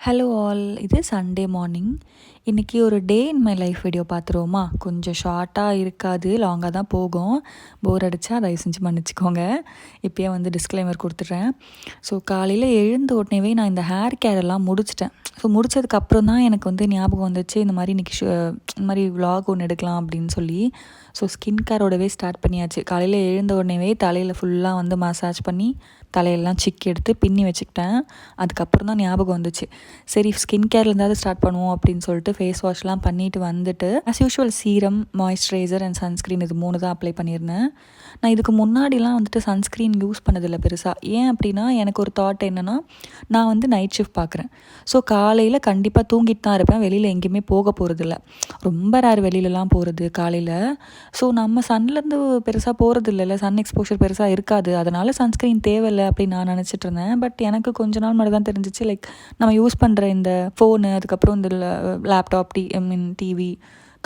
Hello all, இது Sunday morning. இன்றைக்கி ஒரு டே இன் மை லைஃப் வீடியோ பார்த்துருவோமா? கொஞ்சம் ஷார்ட்டாக இருக்காது, லாங்காக தான் போகும். போர் அடித்தா தயவு செஞ்சு மன்னிச்சிக்கோங்க. இப்போயே டிஸ்க்ளைமர் கொடுத்துட்றேன். ஸோ காலையில் எழுந்த உடனேவே நான் இந்த ஹேர் கேர் எல்லாம் முடிச்சிட்டேன். ஸோ முடித்ததுக்கப்புறம் தான் எனக்கு ஞாபகம் வந்துச்சு, இந்த மாதிரி இன்றைக்கி இந்த மாதிரி விலாக் ஒன்று எடுக்கலாம் அப்படின்னு சொல்லி. ஸோ ஸ்கின் கேரோடவே ஸ்டார்ட் பண்ணியாச்சு. காலையில் எழுந்த உடனேவே தலையில் ஃபுல்லாக மசாஜ் பண்ணி தலையெல்லாம் சிக்கி எடுத்து பின்னி வச்சுக்கிட்டேன். அதுக்கப்புறம் தான் ஞாபகம் வந்துச்சு, சரி ஸ்கின் கேர்லேருந்தாவது ஸ்டார்ட் பண்ணுவோம் அப்படின்னு சொல்லிட்டு ஃபேஸ் வாஷ்லாம் பண்ணிவிட்டு வந்துட்டு as usual serum, moisturiser and sunscreen இது 3 தான் அப்ளை பண்ணியிருந்தேன். நான் இதுக்கு முன்னாடிலாம் சன்ஸ்க்ரீன் யூஸ் பண்ணதில்லை பெருசாக. ஏன் அப்படின்னா, எனக்கு ஒரு தாட் என்னென்னா, நான் நைட் ஷிஃப்ட் பார்க்குறேன். ஸோ காலையில் கண்டிப்பாக தூங்கிட்டு தான் இருப்பேன், வெளியில் எங்கேயுமே போக போகிறதில்ல. ரொம்ப ரேர் வெளியிலலாம் போகிறது காலையில். ஸோ நம்ம சன்லேருந்து பெருசாக போகிறது இல்லைல்ல, சன் எக்ஸ்போஷர் பெருசாக இருக்காது, அதனால் சன்ஸ்க்ரீன் தேவையில்லை அப்படின்னு நான் நினச்சிட்டு இருந்தேன். பட் எனக்கு கொஞ்ச நாள் மட்டும் தான் தெரிஞ்சிச்சு, லைக் நம்ம யூஸ் பண்ணுற இந்த ஃபோனு, அதுக்கப்புறம் இந்த லேப்டாப், டிவி,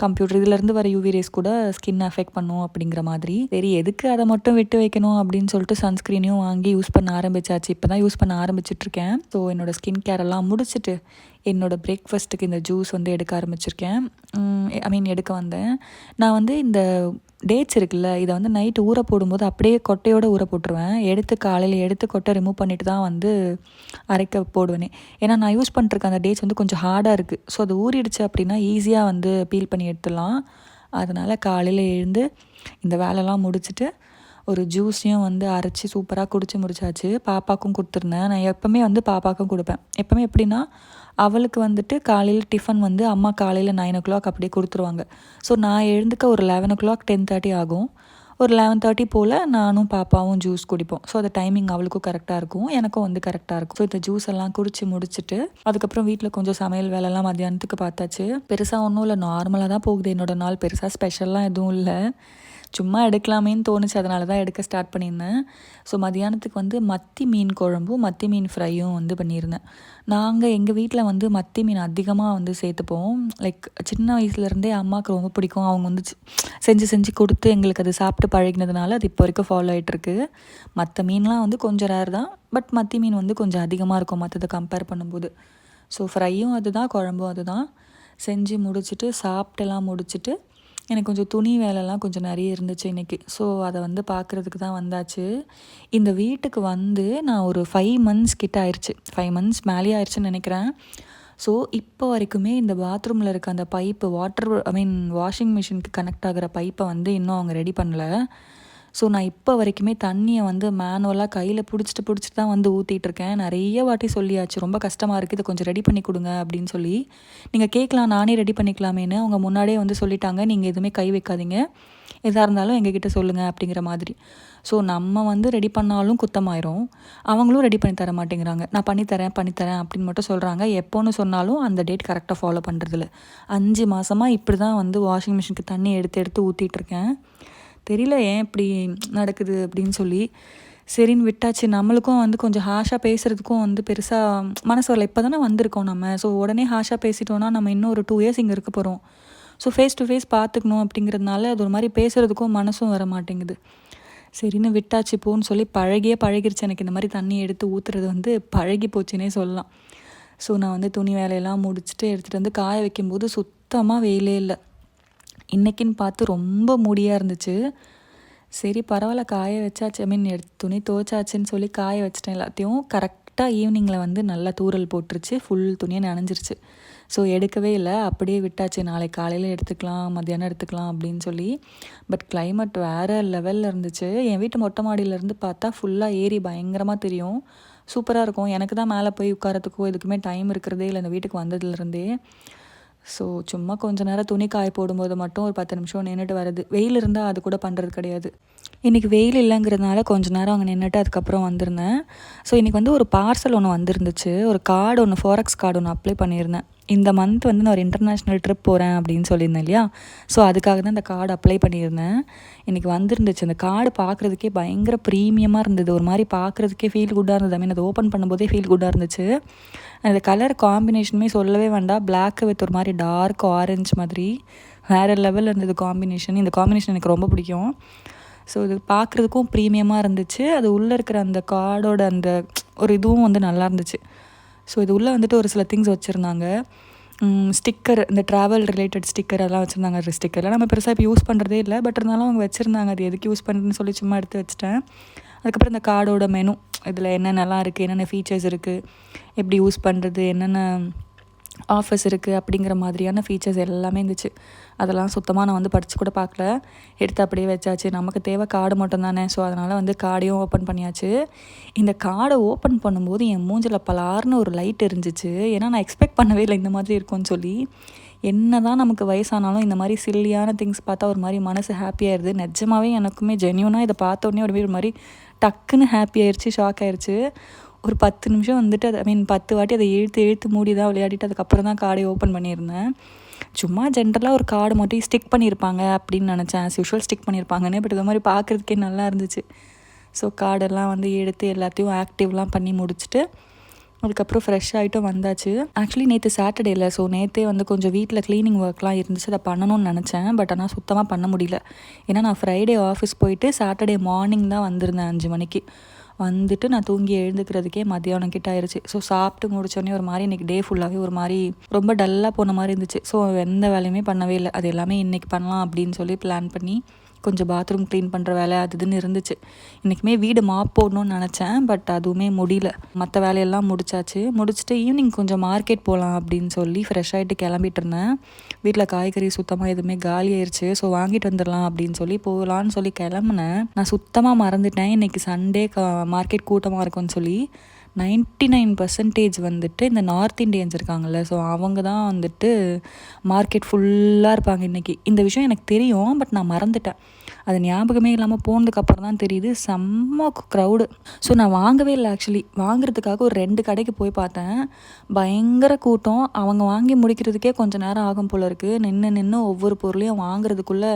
கம்ப்யூட்டர் இதிலேருந்து வர யூவி ரேஸ் கூட ஸ்கின் அஃபெக்ட் பண்ணும் அப்படிங்கிற மாதிரி. சரி எதுக்கு அதை மட்டும் விட்டு வைக்கணும் அப்படின்னு சொல்லிட்டு சன்ஸ்க்ரீனையும் வாங்கி யூஸ் பண்ண ஆரம்பிச்சாச்சு. இப்போ தான் யூஸ் பண்ண ஆரம்பிச்சிட்ருக்கேன். ஸோ என்னோடய ஸ்கின் கேர் எல்லாம் முடிச்சுட்டு என்னோடய பிரேக்ஃபாஸ்ட்டுக்கு இந்த ஜூஸ் எடுக்க ஆரம்பிச்சிருக்கேன். எடுக்க வந்தேன். நான் இந்த டேட்ஸ் இருக்குல்ல, இதை நைட்டு ஊற போடும்போது அப்படியே கொட்டையோடு ஊற போட்டுருவேன். காலையில் எடுத்து கொட்டை ரிமூவ் பண்ணிவிட்டு தான் அரைக்க போடுவேனே. ஏன்னா நான் யூஸ் பண்ணிருக்க அந்த டேட்ஸ் கொஞ்சம் ஹார்டாக இருக்குது. ஸோ அது ஊறிடுச்சு அப்படின்னா ஈஸியாக பீல் பண்ணி எடுத்துடலாம். அதனால் காலையில் எழுந்து இந்த வேலைலாம் முடிச்சுட்டு ஒரு ஜூஸையும் அரைச்சி சூப்பராக குடிச்சு முடிச்சாச்சு. பாப்பாக்கும் கொடுத்துருந்தேன். நான் எப்போவுமே பாப்பாக்கும் கொடுப்பேன். எப்போவுமே எப்படின்னா, அவளுக்கு காலையில் டிஃபன் அம்மா காலையில் 9 o'clock அப்படியே கொடுத்துருவாங்க. ஸோ நான் எழுந்துக்க ஒரு 11 o'clock 10:30 ஆகும். ஒரு 11:30 போல் நானும் பாப்பாவும் ஜூஸ் குடிப்போம். ஸோ அந்த டைமிங் அவளுக்கும் கரெக்டாக இருக்கும், எனக்கும் கரெக்டாக இருக்கும். ஸோ இந்த ஜூஸ் எல்லாம் குடிச்சு முடிச்சுட்டு அதுக்கப்புறம் வீட்டில் கொஞ்சம் சமையல் வேலைலாம் மத்தியானத்துக்கு பார்த்தாச்சு. பெருசாக ஒன்றும் இல்லை, நார்மலாக தான் போகுது என்னோடய நாள். பெருசாக ஸ்பெஷல்லாம் எதுவும் இல்லை, சும்மா எடுக்கலாமேன்னு தோணுச்சு, அதனால தான் எடுக்க ஸ்டார்ட் பண்ணியிருந்தேன். ஸோ மதியானத்துக்கு மத்தி மீன் குழம்பும் மத்தி மீன் ஃப்ரையும் பண்ணியிருந்தேன். நாங்கள் எங்கள் வீட்டில் மத்தி மீன் அதிகமாக சேர்த்துப்போம். லைக் சின்ன வயசுலேருந்தே அம்மாவுக்கு ரொம்ப பிடிக்கும். அவங்க செஞ்சு செஞ்சு கொடுத்து எங்களுக்கு அது சாப்பிட்டு பழகினதுனால அது இப்போ வரைக்கும் ஃபாலோ ஆகிட்டுருக்கு. மற்ற மீன்லாம் கொஞ்சம் ரேர் தான், பட் மத்தி மீன் கொஞ்சம் அதிகமாக இருக்கும் மற்றதை கம்பேர் பண்ணும்போது. ஸோ ஃப்ரையும் அதுதான், குழம்பும் அதுதான். செஞ்சு முடிச்சுட்டு சாப்பிட்டெல்லாம் முடிச்சுட்டு எனக்கு கொஞ்சம் துணி வேலைலாம் கொஞ்சம் நிறைய இருந்துச்சு இன்றைக்கி. ஸோ அதை பார்க்குறதுக்கு தான் வந்தாச்சு. இந்த வீட்டுக்கு நான் ஒரு 5 months கிட்ட ஆயிடுச்சு, 5 months மேலேயே ஆயிடுச்சுன்னு நினைக்கிறேன். ஸோ இப்போ வரைக்குமே இந்த பாத்ரூமில் இருக்க அந்த பைப்பு, வாஷிங் மிஷினுக்கு கனெக்ட் ஆகிற பைப்பை இன்னும் அவங்க ரெடி பண்ணல. ஸோ நான் இப்போ வரைக்குமே தண்ணியை மேனுவலாக கையில் பிடிச்சிட்டு தான் ஊற்றிட்டுருக்கேன். நிறைய வாட்டி சொல்லியாச்சு, ரொம்ப கஷ்டமாக இருக்குது, இதை கொஞ்சம் ரெடி பண்ணி கொடுங்க அப்படின்னு சொல்லி. நீங்கள் கேட்கலாம், நானே ரெடி பண்ணிக்கலாமேன்னு. அவங்க முன்னாடியே சொல்லிட்டாங்க, நீங்கள் எதுவுமே கை வைக்காதீங்க, எதாக இருந்தாலும் எங்ககிட்ட சொல்லுங்கள் அப்படிங்கிற மாதிரி. ஸோ நம்ம ரெடி பண்ணாலும் குத்தமாயிரும், அவங்களும் ரெடி பண்ணி தர மாட்டேங்கிறாங்க. நான் பண்ணித்தரேன் அப்படின்னு மட்டும் சொல்கிறாங்க. எப்போன்னு சொன்னாலும் அந்த டேட் கரெக்டாக ஃபாலோ பண்ணுறதில்ல. 5 மாதமாக இப்படி தான் வாஷிங் மிஷினுக்கு தண்ணி எடுத்து ஊற்றிட்டுருக்கேன். தெரியல ஏன் இப்படி நடக்குது அப்படின்னு சொல்லி. சரின்னு விட்டாச்சு. நம்மளுக்கும் கொஞ்சம் ஹாஷாக பேசுகிறதுக்கும் பெருசாக மனசு வரல. இப்போ தானே வந்திருக்கோம் நம்ம. ஸோ உடனே ஹாஷாக பேசிட்டோன்னா நம்ம இன்னும் ஒரு 2 years இங்கே இருக்க போகிறோம். ஸோ ஃபேஸ் டு ஃபேஸ் பார்த்துக்கணும் அப்படிங்கிறதுனால அது ஒரு மாதிரி பேசுகிறதுக்கும் மனசும் வர மாட்டேங்குது. சரின்னு விட்டாச்சு போன்னு சொல்லி பழகிருச்சு. எனக்கு இந்த மாதிரி தண்ணி எடுத்து ஊற்றுறது பழகி போச்சுன்னே சொல்லலாம். ஸோ நான் துணி வேலையெல்லாம் முடிச்சுட்டு எடுத்துகிட்டு காய வைக்கும்போது சுத்தமாக வெயிலே இல்லை. இன்றைக்கின்னு பார்த்து ரொம்ப மூடியாக இருந்துச்சு. சரி பரவாயில்ல, காய வச்சாச்சு, துணி துவைச்சாச்சுன்னு சொல்லி காய வச்சிட்டேன் எல்லாத்தையும். கரெக்டாக ஈவினிங்கில் நல்லா தூறல் போட்டுருச்சு, ஃபுல் துணியை நனைஞ்சிருச்சு. ஸோ எடுக்கவே இல்லை, அப்படியே விட்டாச்சு. நாளைக்கு காலையில் எடுத்துக்கலாம், மத்தியானம் எடுத்துக்கலாம் அப்படின்னு சொல்லி. பட் கிளைமேட் வேறு லெவலில் இருந்துச்சு. என் வீட்டு மொட்டை மாடியிலேருந்து பார்த்தா ஃபுல்லாக ஏரி பயங்கரமாக தெரியும், சூப்பராக இருக்கும். எனக்கு தான் மேலே போய் உட்காரத்துக்கோ எதுக்குமே டைம் இருக்கிறதே இல்லை இந்த வீட்டுக்கு வந்ததுலேருந்தே. ஸோ சும்மா கொஞ்சம் நேரம் துணி காய போடும்போது மட்டும் ஒரு 10 நிமிஷம் நின்றுட்டு வருது. வெயில் இருந்தால் அது கூட பண்ணுறது கிடையாது. இன்றைக்கி வெயில் இல்லைங்கிறதுனால கொஞ்சம் நேரம் அங்கே நின்றுட்டு அதுக்கப்புறம் வந்திருந்தேன். ஸோ இன்றைக்கி ஒரு பார்சல் ஒன்று வந்துருந்துச்சு, ஒரு கார்டு ஒன்று, ஃபாரெக்ஸ் கார்டு ஒன்று அப்ளை பண்ணியிருந்தேன். இந்த மந்த் நான் ஒரு இன்டர்நேஷ்னல் ட்ரிப் போகிறேன் அப்படின்னு சொல்லியிருந்தேன் இல்லையா. ஸோ அதுக்காக தான் இந்த கார்டு அப்ளை பண்ணியிருந்தேன். இன்றைக்கி வந்துருந்துச்சு. அந்த கார்டு பார்க்குறதுக்கே பயங்கர ப்ரீமியமாக இருந்தது, ஒரு மாதிரி பார்க்குறதுக்கே ஃபீல் குட்டாக இருந்தது. அதை ஓப்பன் பண்ணும்போதே ஃபீல் குட்டாக இருந்துச்சு. அந்த கலர் காம்பினேஷனுமே சொல்லவே வேண்டாம், பிளாக் வித் ஒரு மாதிரி டார்க் ஆரஞ்சு மாதிரி வேறு லெவலில் இருந்தது காம்பினேஷன். இந்த காம்பினேஷன் எனக்கு ரொம்ப பிடிக்கும். ஸோ இது பார்க்குறதுக்கும் ப்ரீமியமாக இருந்துச்சு. அது உள்ளே இருக்கிற அந்த கார்டோட அந்த ஒரு இதுவும் நல்லா இருந்துச்சு. ஸோ இது உள்ளே வந்துட்டு ஒரு சில திங்ஸ் வச்சுருந்தாங்க. ஸ்டிக்கர், இந்த ட்ராவல் ரிலேட்டட் ஸ்டிக்கர் அதெல்லாம் வச்சுருந்தாங்க. ஸ்டிக்கர்லாம் நம்ம பெருசாக இப்போ யூஸ் பண்ணுறதே இல்லை, பட் இருந்தாலும் அவங்க வச்சுருந்தாங்க. அது எதுக்கு யூஸ் பண்ணுறதுன்னு சொல்லி சும்மா எடுத்து வச்சுட்டேன். அதுக்கப்புறம் இந்த கார்டோட மெனு, இதில் என்னென்னலாம் இருக்குது, என்னென்ன ஃபீச்சர்ஸ் இருக்குது, எப்படி யூஸ் பண்ணுறது, என்னென்ன ஆஃபர்ஸ் இருக்குது அப்படிங்கிற மாதிரியான ஃபீச்சர்ஸ் எல்லாமே இருந்துச்சு. அதெல்லாம் சுத்தமாக நான் வந்து படித்து கூட பார்க்கல, எடுத்து அப்படியே வச்சாச்சு. நமக்கு தேவை கார்டு மட்டும் தானே. ஸோ அதனால் வந்து கார்டையும் ஓப்பன் பண்ணியாச்சு. இந்த கார்டை ஓப்பன் பண்ணும்போது என் மூஞ்சில் பலார்னு ஒரு லைட் எரிஞ்சிச்சு. ஏன்னா நான் எக்ஸ்பெக்ட் பண்ணவே இல்லை இந்த மாதிரி இருக்கும்னு சொல்லி. என்ன தான் நமக்கு வயசானாலும் இந்த மாதிரி சில்லியான திங்ஸ் பார்த்தா ஒரு மாதிரி மனசு ஹாப்பியாகிடுது. நிஜமாகவே எனக்குமே ஜென்யூனாக இதை பார்த்தோன்னே ஒரு மாதிரி டக்குன்னு ஹாப்பி ஆயிடுச்சு, ஷாக் ஆயிடுச்சு. ஒரு 10 நிமிஷம் வந்துட்டு அதை 10 வாட்டி அதை இழுத்து மூடி தான் விளையாடிட்டு அதுக்கப்புறம் தான் கார்டை ஓப்பன் பண்ணியிருந்தேன். சும்மா ஜென்ரலாக ஒரு கார்டு மட்டும் ஸ்டிக் பண்ணியிருப்பாங்க அப்படின்னு நினச்சேன். ஆஸ் யூஷுவல் ஸ்டிக் பண்ணியிருப்பாங்கன்னு. பட் இது மாதிரி பார்க்குறதுக்கே நல்லா இருந்துச்சு. ஸோ கார்டெல்லாம் வந்து எடுத்து எல்லாத்தையும் ஆக்டிவ்லாம் பண்ணி முடிச்சுட்டு அதுக்கப்புறம் ஃப்ரெஷ் ஆகிட்டும் வந்தாச்சு. ஆக்சுவலி நேற்று சாட்டர்டேயில், ஸோ நேற்றே வந்து கொஞ்சம் வீட்டில் க்ளீனிங் ஒர்க்லாம் இருந்துச்சு, அதை பண்ணணும்னு நினச்சேன். பட் ஆனால் சுத்தமாக பண்ண முடியல. ஏன்னா நான் ஃப்ரைடே ஆஃபீஸ் போயிட்டு சாட்டர்டே மார்னிங் தான் வந்திருந்தேன். 5 மணிக்கு வந்துட்டு நான் தூங்கி எழுந்துக்கிறதுக்கே மத்தியானம் கிட்ட ஆயிடுச்சு. ஸோ சாப்பிட்டு முடிச்சோடனே ஒரு மாதிரி இன்றைக்கி டே ஃபுல்லாகவே ஒரு மாதிரி ரொம்ப டல்லாக போன மாதிரி இருந்துச்சு. ஸோ எந்த வேலையுமே பண்ணவே இல்லை. அது எல்லாமே இன்றைக்கி பண்ணலாம் அப்படின்னு சொல்லி பிளான் பண்ணி கொஞ்சம் பாத்ரூம் க்ளீன் பண்ணுற வேலை அது இதுன்னு இருந்துச்சு. இன்றைக்குமே வீடு மாப் போடணும்னு நினச்சேன், பட் அதுவுமே முடியல. மற்ற வேலையெல்லாம் முடிச்சாச்சு. முடிச்சுட்டு ஈவினிங் கொஞ்சம் மார்க்கெட் போகலாம் அப்படின்னு சொல்லி ஃப்ரெஷ் ஆகிட்டு கிளம்பிட்டு இருந்தேன். வீட்டில் காய்கறி சுத்தமாக எதுவுமே காலி ஆயிடுச்சு. ஸோ வாங்கிட்டு வந்துடலாம் அப்படின்னு சொல்லி போகலான்னு சொல்லி கிளம்புனேன். நான் சுத்தமாக மறந்துட்டேன் இன்றைக்கி சண்டே மார்க்கெட் கூட்டமாக இருக்கும்னு சொல்லி. 99% வந்துட்டு இந்த நார்த் இண்டியன்ஸ் இருக்காங்கள்ல, ஸோ அவங்க தான் வந்துட்டு மார்க்கெட் ஃபுல்லாக இருப்பாங்க இன்றைக்கி. இந்த விஷயம் எனக்கு தெரியும், பட் நான் மறந்துட்டேன். அது ஞாபகமே இல்லாமல் போனதுக்கப்புறம் தான் தெரியுது செம்ம க்ரௌடு. ஸோ நான் வாங்கவே இல்லை. ஆக்சுவலி வாங்குறதுக்காக ஒரு 2 கடைக்கு போய் பார்த்தேன். பயங்கர கூட்டம். அவங்க வாங்கி முடிக்கிறதுக்கே கொஞ்சம் நேரம் ஆகும் போல் இருக்குது. நின்று ஒவ்வொரு பொருளையும் வாங்குறதுக்குள்ளே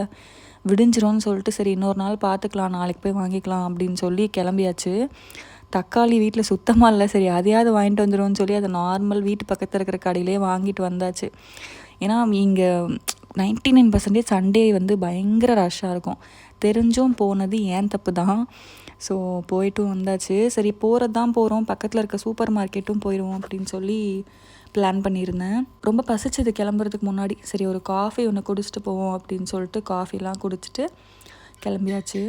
விடிஞ்சிரும்னு சொல்லிட்டு சரி இன்னொரு நாள் பார்த்துக்கலாம், நாளைக்கு போய் வாங்கிக்கலாம் அப்படின்னு சொல்லி கிளம்பியாச்சு. தக்காளி வீட்டில் சுத்தமாக இல்லை, சரி அதையாவது வாங்கிட்டு வந்துடும்னு சொல்லி அதை நார்மல் வீட்டு பக்கத்தில் இருக்கிற கடையிலே வாங்கிட்டு வந்தாச்சு. ஏன்னா இங்கே 99% சண்டே வந்து பயங்கர ரஷ்ஷாக இருக்கும். தெரிஞ்சும் போனது ஏன் தப்பு தான். ஸோ போய்ட்டும் வந்தாச்சு. சரி போகிறது தான் போகிறோம், பக்கத்தில் இருக்க சூப்பர் மார்க்கெட்டும் போயிடுவோம் அப்படின்னு சொல்லி பிளான் பண்ணியிருந்தேன். ரொம்ப பசிச்சது கிளம்புறதுக்கு முன்னாடி. சரி ஒரு காஃபி ஒன்று குடிச்சிட்டு போவோம் அப்படின்னு சொல்லிட்டு காஃபிலாம் குடிச்சிட்டு கிளம்பியாச்சு.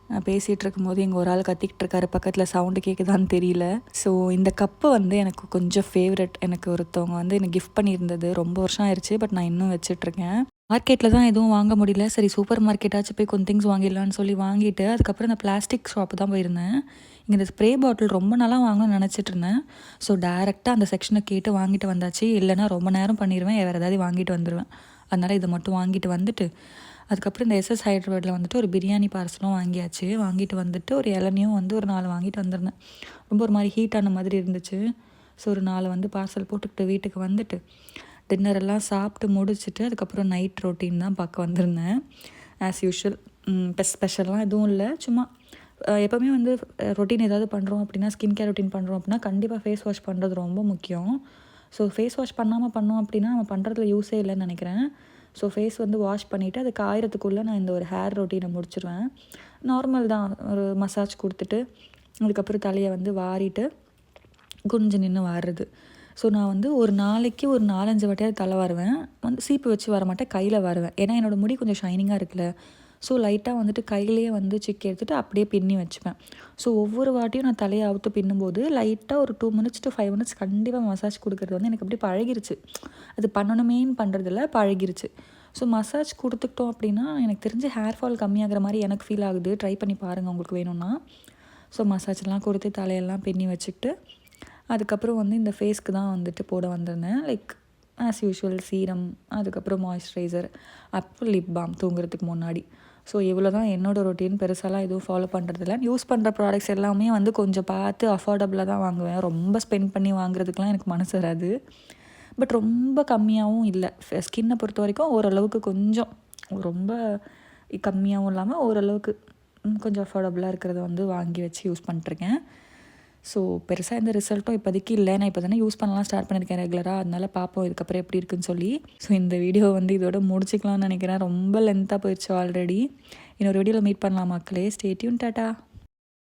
நான் பேசிகிட்டு இருக்கும்போது இங்கே ஒரு ஆள் கத்திக்கிட்டு இருக்காரு, பக்கத்தில் சவுண்டு கேட்குதான்னு தெரியல. ஸோ இந்த கப்பு வந்து எனக்கு கொஞ்சம் ஃபேவரட். எனக்கு ஒருத்தவங்க வந்து எனக்கு கிஃப்ட் பண்ணியிருந்தது. ரொம்ப வருஷம் ஆயிடுச்சு, பட் நான் இன்னும் வச்சிட்ருக்கேன். மார்க்கெட்டில் தான் எதுவும் வாங்க முடியல. சரி சூப்பர் மார்க்கெட்டாச்சும் போய் கொஞ்சம் திங்ஸ் வாங்கிடலான்னு சொல்லி வாங்கிட்டு அதுக்கப்புறம் இந்த பிளாஸ்டிக் ஷாப்பு தான் போயிருந்தேன். இங்கே இந்த ஸ்ப்ரே பாட்டில் ரொம்ப நாளாக வாங்கணும்னு நினச்சிட்டு இருந்தேன். ஸோ டேரெக்டாக அந்த செக்ஷனை கேட்டு வாங்கிட்டு வந்தாச்சு. இல்லைனா ரொம்ப நேரம் பண்ணிடுவேன், வேறு ஏதாவது வாங்கிட்டு வந்துடுவேன். அதனால் இதை மட்டும் வாங்கிட்டு வந்துட்டு அதுக்கப்புறம் இந்த எஸ்எஸ் ஹைட்ரோவேட்டில் வந்துட்டு ஒரு பிரியாணி பார்சலும் வாங்கியாச்சு. வாங்கிட்டு வந்துட்டு ஒரு இளநியும் வந்து ஒரு 4 வாங்கிட்டு வந்திருந்தேன். ரொம்ப ஒரு மாதிரி ஹீட்டான மாதிரி இருந்துச்சு. ஸோ ஒரு 4 வந்து பார்சல் போட்டுக்கிட்டு வீட்டுக்கு வந்துட்டு டின்னர் எல்லாம் சாப்பிட்டு முடிச்சுட்டு அதுக்கப்புறம் நைட் ரொட்டீன் தான் பார்க்க வந்திருந்தேன். ஆஸ் யூஷுவல் ஸ்பெஷல்லாம் எதுவும் இல்லை. சும்மா எப்போவுமே வந்து ரொட்டீன் ஏதாவது பண்ணுறோம் அப்படின்னா, ஸ்கின் கேர் ரொட்டீன் பண்ணுறோம் அப்படின்னா கண்டிப்பாக ஃபேஸ் வாஷ் பண்ணுறது ரொம்ப முக்கியம். ஸோ ஃபேஸ் வாஷ் பண்ணாமல் பண்ணோம் அப்படின்னா நம்ம பண்ணுறதுல யூஸே இல்லைன்னு நினைக்கிறேன். ஸோ ஃபேஸ் வந்து வாஷ் பண்ணிவிட்டு அது காயறதுக்குள்ளே நான் இந்த ஒரு ஹேர் ரொட்டீனை முடிச்சிடுவேன். நார்மல் தான், ஒரு மசாஜ் கொடுத்துட்டு அதுக்கப்புறம் தலையை வந்து வாரிட்டு குனிஞ்சு நின்று வாடுறது. ஸோ நான் வந்து ஒரு நாளைக்கு ஒரு 4-5 வாட்டியாவது தலை வாருவேன். வந்து சீப்பு வச்சு வர மாட்டேன், கையில் வாருவேன். ஏன்னா என்னோடய முடி கொஞ்சம் ஷைனிங்காக இருக்குல்ல. ஸோ லைட்டாக வந்துட்டு கையிலேயே வந்து சிக்கி எடுத்துகிட்டு அப்படியே பின்னி வச்சுப்பேன். ஸோ ஒவ்வொரு வாட்டியும் நான் தலையை அவுத்து பின்னும்போது லைட்டாக ஒரு 2 minutes to 5 minutes கண்டிப்பாக மசாஜ் கொடுக்குறது வந்து எனக்கு அப்படி பழகிருச்சு. அது பண்ணணுமேன்னு பண்ணுறதில்ல, பழகிருச்சு. ஸோ மசாஜ் கொடுத்துக்கிட்டோம் அப்படின்னா எனக்கு தெரிஞ்சு ஹேர் ஃபால் கம்மியாகிற மாதிரி எனக்கு ஃபீல் ஆகுது. ட்ரை பண்ணி பாருங்கள் உங்களுக்கு வேணும்னா. ஸோ மசாஜ்லாம் கொடுத்து தலையெல்லாம் பின்னி வச்சுக்கிட்டு அதுக்கப்புறம் வந்து இந்த ஃபேஸ்க்கு தான் வந்துட்டு போட வந்திருந்தேன். லைக் ஆஸ் யூஷுவல் சீரம், அதுக்கப்புறம் மாய்ஸ்சரைசர், அப்புறம் லிப் பாம் தூங்குறதுக்கு முன்னாடி. ஸோ இவ்வளோ தான் என்னோடய ரொட்டீன். பெருசாலாம் எதுவும் ஃபாலோ பண்ணுறதில்ல. யூஸ் பண்ணுற ப்ராடக்ட்ஸ் எல்லாமே வந்து கொஞ்சம் பார்த்து அஃபோர்டபுளாக தான் வாங்குவேன். ரொம்ப ஸ்பெண்ட் பண்ணி வாங்குறதுக்கெலாம் எனக்கு மனசு வராது. பட் ரொம்ப கம்மியாகவும் இல்லை. ஸ்கின்னை பொறுத்த வரைக்கும் ஓரளவுக்கு கொஞ்சம் ரொம்ப கம்மியாகவும் இல்லாமல் ஓரளவுக்கு கொஞ்சம் அஃபோர்டபுளாக இருக்கிறத வந்து வாங்கி வச்சு யூஸ் பண்ணிட்டுருக்கேன். ஸோ பெருசாக எந்த ரிசல்ட்டும் இப்போதைக்கு இல்லை. நான் இப்போ தானே யூஸ் பண்ணலாம் ஸ்டார்ட் பண்ணியிருக்கேன் ரெகுலராக. அதனால் பார்ப்போம் இதுக்கப்புறம் எப்படி இருக்குன்னு சொல்லி. ஸோ இந்த வீடியோ வந்து இதோட முடிச்சிக்கலாம்னு நினைக்கிறேன். ரொம்ப லென்த்தாக போயிடுச்சு ஆல்ரெடி. இன்னொரு வீடியோவில் மீட் பண்ணலாம் மக்களே. Stay tune. டாட்டா.